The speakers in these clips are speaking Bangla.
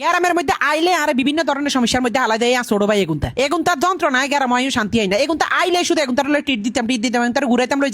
গ্রামের মধ্যে আইলে আর বিভিন্ন ধরনের সমস্যার মধ্যে আলাদা ছোট ভাই এগুনতার যন্ত্রণায় গ্রাম শান্তি হয় না। এগুনতা আইলে শুধু এগুনতার টিট দিতাম তার ঘুরাইতাম লই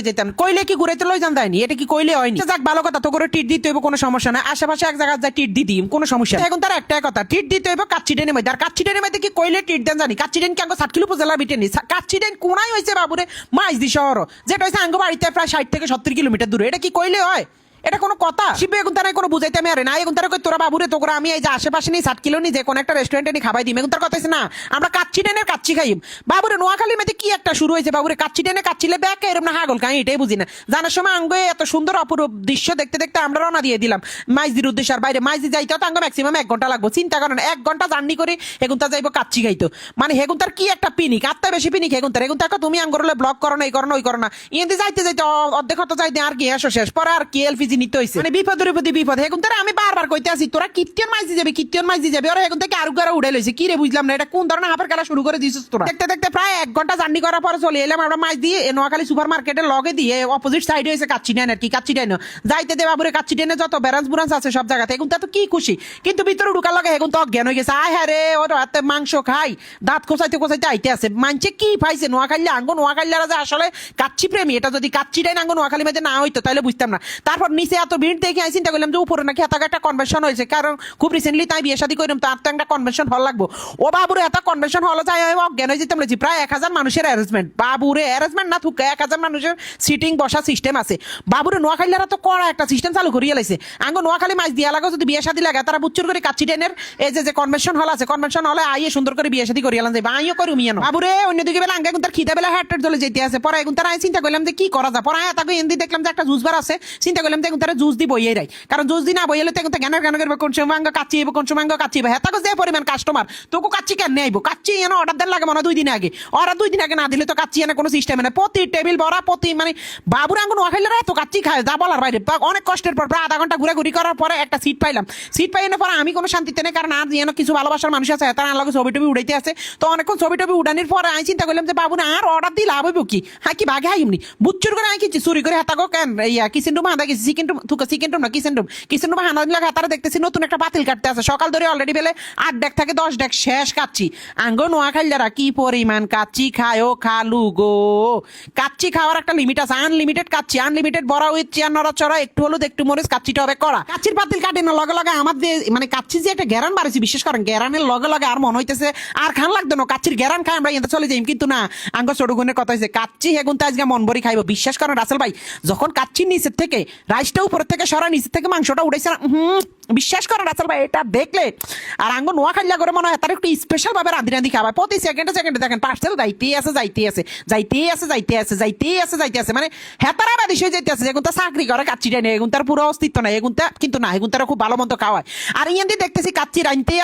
যেতাম কইলে কি ঘুরাইতে লই যান যায়নি, এটা কি কইলে হয়নি? যাক ভালো কথা, তো করে টিট দিতে হইব, কোনো সমস্যা নাই। আশেপাশে এক জায়গায় যায় টিট দিই কোনো সমস্যা। এখন তার একটাই কথা, টিট দিতে হইব কাচ্চিডেনের মধ্যে। আর কাচ্চিডেনের মধ্যে কি কইলে টিট দেন জানি? কাচ্চিডেন কি আঙ্গ 7 কিলো উপজেলার ভিতরে নেই। কাচ্চিডেন কোনায় হয়েছে বাবুরে মাইজদি শহর, যেটা হয়েছে আঙ্গ বাড়িতে প্রায় 60 থেকে 70 কিলোমিটার দূরে। এটা কি কইলে হয়? এটা কোনো কথা? শিবে এখন তারা কোনো বুঝাইতে আমি আরে না। এখন তারা তোরা বাবুরে তোরা আমি এই যে আশেপাশে নেই 7 কিলো নি যে কোনো একটা রেস্টুরেন্টে নি খাবাই দিই। এখন তার কথা হচ্ছে না আমরা কাচ্চি ডেনের কাচ্চি খাই। বাবুরে নোয়াখালীর মধ্যে কি একটা শুরু হয়েছে বাবুরে, কাচ্চি ডেনে কাচ্চিলে ব্যাক এরম না হাগল খাই, এটাই বুঝি না। জানার সময় আঙ্গে এত সুন্দর অপরূপ দৃশ্য দেখতে দেখতে আমরা রওনা দিয়ে দিলাম মাইজদির উদ্দেশ্যে। আর বাইরে মাইজদি যাইতে তো আঙ্গ ম্যাক্সিমাম 1 ঘন্টা লাগবো। চিন্তা করেন 1 ঘন্টা জার্নি করে এখন তা যাইবো কাচ্চি খাইতো। মানে হেগুন তার কি একটা পিনিক, আত্মা বেশি পিনিক হেগুন তার তুমি আঙ্গরলে ব্লক করো না, এই করো না ওই করো না। ইয়েতে যাইতে যাইতে অর্ধেক হতো যাইতে আর কি এসো শেষ পরে আর কি এলপিজি নিতে হয়েছে। মানে বিপদের উপর বিপদ। এখন তারা আমি বারবার কইতে আছি তোরা কীর্তন মাইজি যাবে ওরা এখন থেকে আরো গাড়া উড়ে লইছে। কি রে বুঝলাম না, এটা কোন ধরনের হাফের খেলা শুরু করে দিছিস তোরা? দেখতে দেখতে প্রায় 1 ঘন্টা জার্নি করার পরে চলে এলাম আমরা মাইজ দিয়ে নোয়াখালী সুপার মার্কেটের লগে দিয়ে অপোজিট সাইডে হয়েছে কাচ্চি ডেন। আর কি কাচ্চি ডেন যাইতে দে বাবুরে, কাচ্চি ডেনে যত ব্যারান্স বুরান্স আছে সব জায়গাতে। এখন তো কি খুশি, কিন্তু ভিতরে ঢুকার লাগে এখন তো অজ্ঞান হয়ে গেছে। আয় হ্যাঁ রে ওর হাতে মাংস খাই দাঁত কোচাইতে আইতে আছে। মানছে কি পাইছে নোয়াখালী আঙ্গ নোয়াখালীরা যে আসলে কাচ্চি প্রেমী। এটা যদি কাচ্চি ডেন আঙ্গ নোয়াখালী মধ্যে না হইতো তাহলে বুঝতাম না। তারপর নিচে এত ভিড় দেখে আমি চিন্তা করলাম যে উপরে নাকি এত একটা কনভেনশন হয়েছে, কারণ খুব রিসেন্টলি তাই বিয়ে শাদী করলাম, তার তো একটা কনভেনশন হল লাগবো। ও বাবুরে এত কনভেনশন হল যাই অজ্ঞান হয়ে যেতাম বলেছি। প্রায় 1000 মানুষের অ্যারেঞ্জমেন্ট। বাবুরে অ্যারেঞ্জমেন্ট না থুকা 1000 মানুষের সিটিং বসা সিস্টেম আছে। বাবুরে নোয়াখালীরা তো কড়া একটা সিস্টেম চালু করিয়ে লাইছে। আঙ্গ নোয়াখালী মাছ দিয়া লাগো যদি বিয়ে শাদী লাগে তারা বুচ্চুর করে কাচ্চি ডেনের এই যে কনভেনশন হল আছে, কনভেনশন হলে আইয়ে সুন্দর করে বিয়ে শাদী করিয়ে যাবে। আইও করি মিয়ানো বাবুরে অন্যদিকে বেলা আঙ্গে তার খিদা বেলা হ্যাটের চলে যেতে আছে। পরে এখন তারা চিন্তা করলাম যে কি করা যায়। পরে তাকে এনদি দেখলাম যে একটা জুস বার আছে, চিন্তা করলাম যে তারা জুস দি বইয়ে রাই, কারণ জুস দি না বইলে তো জ্ঞানের জ্ঞান করবে কোন সময় কাচ্চি কোন সময় কাচ্চি হ্যাঁ তাকে যে পরিমাণ কাস্টমার তোকে কাচ্চি কেন আইবো? কাচ্চি এনে অর্ডার দেন লাগে মনে 2 দিন আগে। ওরা 2 দিন আগে না দিলে তো কাচ্চি এনে কোনো সিস্টেম নেই। প্রতি টেবিল ভরা প্রতি মানে বাবুর আঙ্গুন নোয়াখালীরা এত কাচ্চি খায় যা বলার বাইরে। অনেক কষ্টের পর প্রায় আধা ঘন্টা ঘুরে করার পরে একটা সিট পাইলাম। সিট পাই এনে পরে আমি কোনো শান্তিতে নেই, কারণ আর যেন কিছু ভালোবাসার মানুষ আছে তারা আলাদা ছবি টবি উঠাইতে আছে। তো অনেকক্ষণ ছবি টবি উঠানোর পরে আমি চিন্তা করলাম যে বাবু না আর অর্ডার দিয়ে লাভ হইব কি? হ্যাঁ কি ভাগে হাই এমনি বুচ্চুর করে আমি কিছু চুরি করে হাতাগো কেন ইয়া কিচেন রুম হাঁদা গেছি চিকেন রুম না কিচেন রুম হানা লাগে তারা দেখতেছি নতুন একটা বাতিল কাটতে আছে। সকাল ধরে অলরেডি বেলে 8 ডেক থাকে 10 ডেক শেষ কাচ্চি। আঙ্গ নোয়াখালীরা কি পরিমাণ কাচ্চি খায় ও খালু গো। কাচ্চি খাওয়ার একটা লিমিট আছে, আনলিমিটেড কাচ্চি আনলিমিটেড বড়া উইথ চেয়ার নড়াচড়া একটু হলো একটু মরিস কাচ্চিটা হবে করা। কাচ্চির বাতিল কাটে না লগে লগে আমাদের মানে কাচ্চি যে একটা গ্যারান বাড়েছি বিশেষ করেন গ্যারানের লগে লগে আর মনে হইতেছে আর খান লাগতো না কাচ্চির গ্যারান খাই আমরা এতে চলে যাই। কিন্তু না আঙ্গ ছোট গুণের কথা হয়েছে কাচ্চি হেগুন তো আজকে মন ভরি খাইবো। বিশ্বাস করেন রাসেল ভাই যখন কাচ্চির নিচের থেকে রাইসটা উপরের থেকে সরা নিচের থেকে মাংসটা উঠেছে বিশ্বাস করেন রাসেল ভাই এটা দেখলে আর আঙ্গ নোয়াখালীরা করে মনে হয় তার একটু স্পেশাল ভাবে রাঁধি খাওয়ায়। প্রতি সেকেন্ডে দেখেন পার্সেল যাইতে আছে মানে হেতারা বাদিস হয়ে যাইতে আছে। এখন তো চাকরি করে কাচ্চি নেই, এখন তার পুরো অস্তিত্ব নাই। এখন কিন্তু না এখন তারা খুব ভালো মন্দ খাওয়ায়। আর ইয়ান দিয়ে দেখতেছি কাচ্চি রাইনতে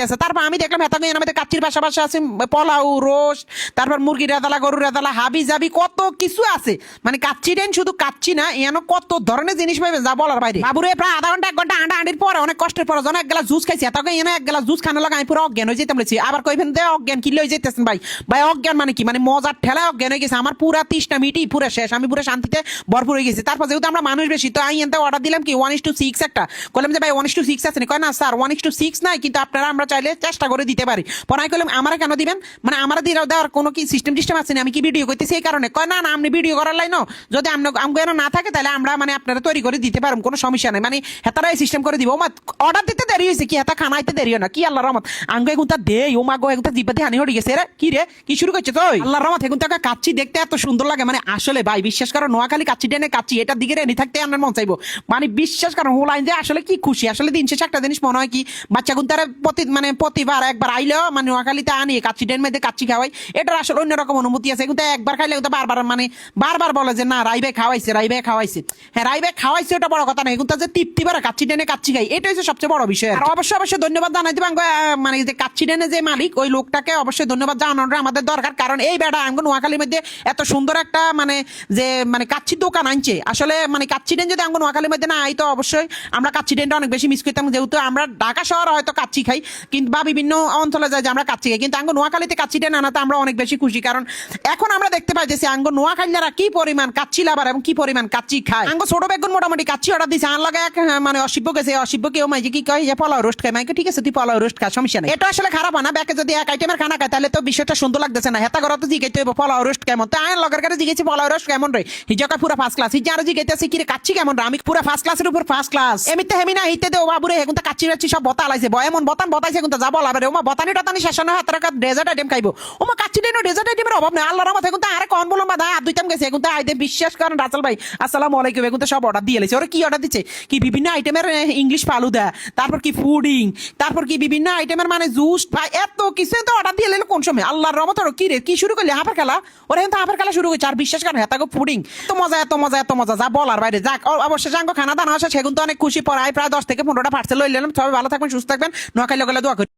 আছে। তারপর আমি দেখলাম হেতাকে আমাদের কাচ্চির পাশাপাশি আছে পোলাও রোস্ট, তারপর মুরগি রেদালা গরু রেদালা হাবি জাবি কত কিছু আছে। মানে কাচ্চি ডেন শুধু কাচ্চি না এন কত ধরনের জিনিস পাইবে যা বলার বাইরে। বাবুরে প্রায় আধা ঘন্টা 1 ঘন্টা আন্ডির পরে অনেক কষ্টের পরে যখন 1 গ্লাস জুস খাইছি এত এনে 1 গ্লাস জুস খানো লাগে আমি পুরো অজ্ঞান হয়ে যেতাম বলেছি। আবার কইবেন দে অজ্ঞান কি লই যেতেছেন ভাই অজ্ঞান মানে কি মানে মজার ঠেলা অজ্ঞান হয়ে গেছে। আমার পুরা 30টা মিটি পুরো শেষ, আমি পুরো শান্তিতে ভরপুর হয়ে গেছি। তারপর যেহেতু আমরা মানুষ বেশি তো আমি এনতে অর্ডার দিলাম কি 1:6 একটা কইলাম যে ভাই 1:6 আছে কয় না স্যার 1:6 নাই, কিন্তু আপনারা আমরা চাইলে চেষ্টা করে দিতে পারি। পরে আমি কইলাম আমারে কেন দিবেন মানে আমার দেওয়ার কোনো কি সিস্টেম আছে না? আমি কি ভিডিও করতেছি এই কারণে? কয় না আপনি ভিডিও করার লাইনো যদি আমগো না থাকে তাহলে আমরা মানে আপনারা তৈরি করে দিতে পারবো, কোনো সমস্যা নাই। মানে হেতারা এই সিস্টেম করে দিব। অর্ডার দিতে দেরি হয়েছে কি হেতা খানাইতে দেরি হয় না কি আল্লাহর রহমত আঙ্গ এগুনটা দে ও মা গো এগুনটা জিব্বাতে হানি হয়ে গেছে রে কি রে কি শুরু করছে তুই? আল্লাহর রহমত এগুনটা কাচ্চি দেখতে এত সুন্দর লাগে মানে আসলে ভাই বিশ্বাস করো নোয়াখালী কাচ্চি ডেনে কাচ্চি এটার দিকে রেনি থাকতে আমার মন চাইবো। মানে বিশ্বাস করো হোলাইন যে আসলে কি খুশি। আসলে দিন শেষে একটা জিনিস মনে হয় কি বাচ্চা গুনতারে প্রতিবার একবার আইলেও মানে নোয়াখালীতে আনি কাচ্চি ডেন মধ্যে কাচ্চি খাওয়াই এটার আসলে অন্যরকম অনুভূতি আছে। কিন্তু একবার খাইলে বারবার বলে যে না রাইবে খাওয়াইছে হ্যাঁ রাইবে খাওয়াইছে ওটা বড় কথা না। কিন্তু যে তৃপ্তি বারে কাচ্চি ডেনে কাচ্চি খাই এটা হচ্ছে সবচেয়ে বড় বিষয়। আর অবশ্যই ধন্যবাদ জানাই দিবাঙ্গ মানে যে কাচ্চি ডেনে যে মালিক ওই লোকটাকে অবশ্যই ধন্যবাদ জানানোর আমাদের দরকার। কারণ এই বেড়া আঙ্গ নোয়াখালীর মধ্যে এত সুন্দর একটা মানে যে মানে কাচ্চির দোকান আনছে। আসলে মানে কাচ্চি ডেন যদি আঙ্গ নোয়াখালীর মধ্যে না আই তো অবশ্যই আমরা কাচ্চি ডেনটা অনেক বেশি মিস করতাম। যেহেতু আমরা ঢাকা শহরে হয়তো কাচ্চি খাই কিন্তু বা বিভিন্ন অঞ্চলে যাই যে আমরা কাচ্চি খাই, কিন্তু আঙ্গ নোয়াখালীতে কাচ্চি ডেন আনাতে আমরা অনেক বেশি খুশি। কারণ এখন আমরা দেখতে পাই যে আঙ্গ নোয়াখালীরা কি পরিমাণ কাচ্চি লাভার এবং কি পরিমাণ কাচ্চি খায়। আঙ্গ ছোট বেগুন মোটামুটি কাচ্চি অর্ডার দিছে আন লাগে মানে অসিব্য গেছে অসিব্য কেউ মাইজে কি কয় যে পোলাও রোস্ট খায় মাইকে ঠিক আছে তুই পোলাও রোস্ট খা সমস্যা নেই এটা আসলে খারাপ না ব্যাকে যদি এক আইটেমের খানা খায় তাহলে তো বিষয়টা সুন্দর লাগতেছে না হেতা করা তো জিগাইতে হইব পোলাও রোস্ট কেমন তো আয় লগের কাছে জিগেছি পোলাও রোস্ট কেমন রে হিজকা পুরো ফার্স্ট ক্লাস হিজা আর জিগাইতেছি কি রে কাচ্চি কেমন রে আমি পুরো ফার্স্ট ক্লাসের উপর ফার্স্ট ক্লাস এমিতে হেমি না হিতে দেও বাবুরে এখন তো কাচ্চি রাচ্ছি সব বতা লাইছে এমন বতান বতাইছে এখন তো যা বলা রে ওমা বতানি টতানি শেষ না হাত রাখা ডেজার্ট আইটেম খাইবো ওমা কাচ্চি দেনো ডেজার্ট আইটেমের অভাব নেই আল্লাহর রহমতে এখন তো আরে কোন বললাম বাদা আর দুইটাম গেছে এখন তো আইদে বিশ্বাস করেন রাসেল ভাই আসসালামু আলাইকুম এখন তো সব অর্ডার দিয়ে লেছে ওরা কি অর্ডার দিচ্ছে কি বিভিন্ন আইটেমের ইংলিশ ফালুদা তারপর কি ফুডিং তারপর কি বিভিন্ন আইটেমের মানে জুস ভাই এত কিছু তো অর্ডার দিয়ে লেলো কোন সময় আল্লাহর রহমত ওরা কি রে কি শুরু করলে হাফের খেলা ওরা এখন তো হাফের খেলা শুরু করছে আর বিশ্বাস করেন হেতাগো ফুডিং তো মজা এত মজা এত মজা যা বলার বাইরে যাক অবশ্যই যাঙ্গ খানা দানা আসে সেগুন তো অনেক খুশি পড়ায় প্রায় 10 থেকে 15টা পার্সেল লইলেন সবাই ভালো থাকবেন সুস্থ থাকবেন নোয়াখালী গেলে দোয়া করি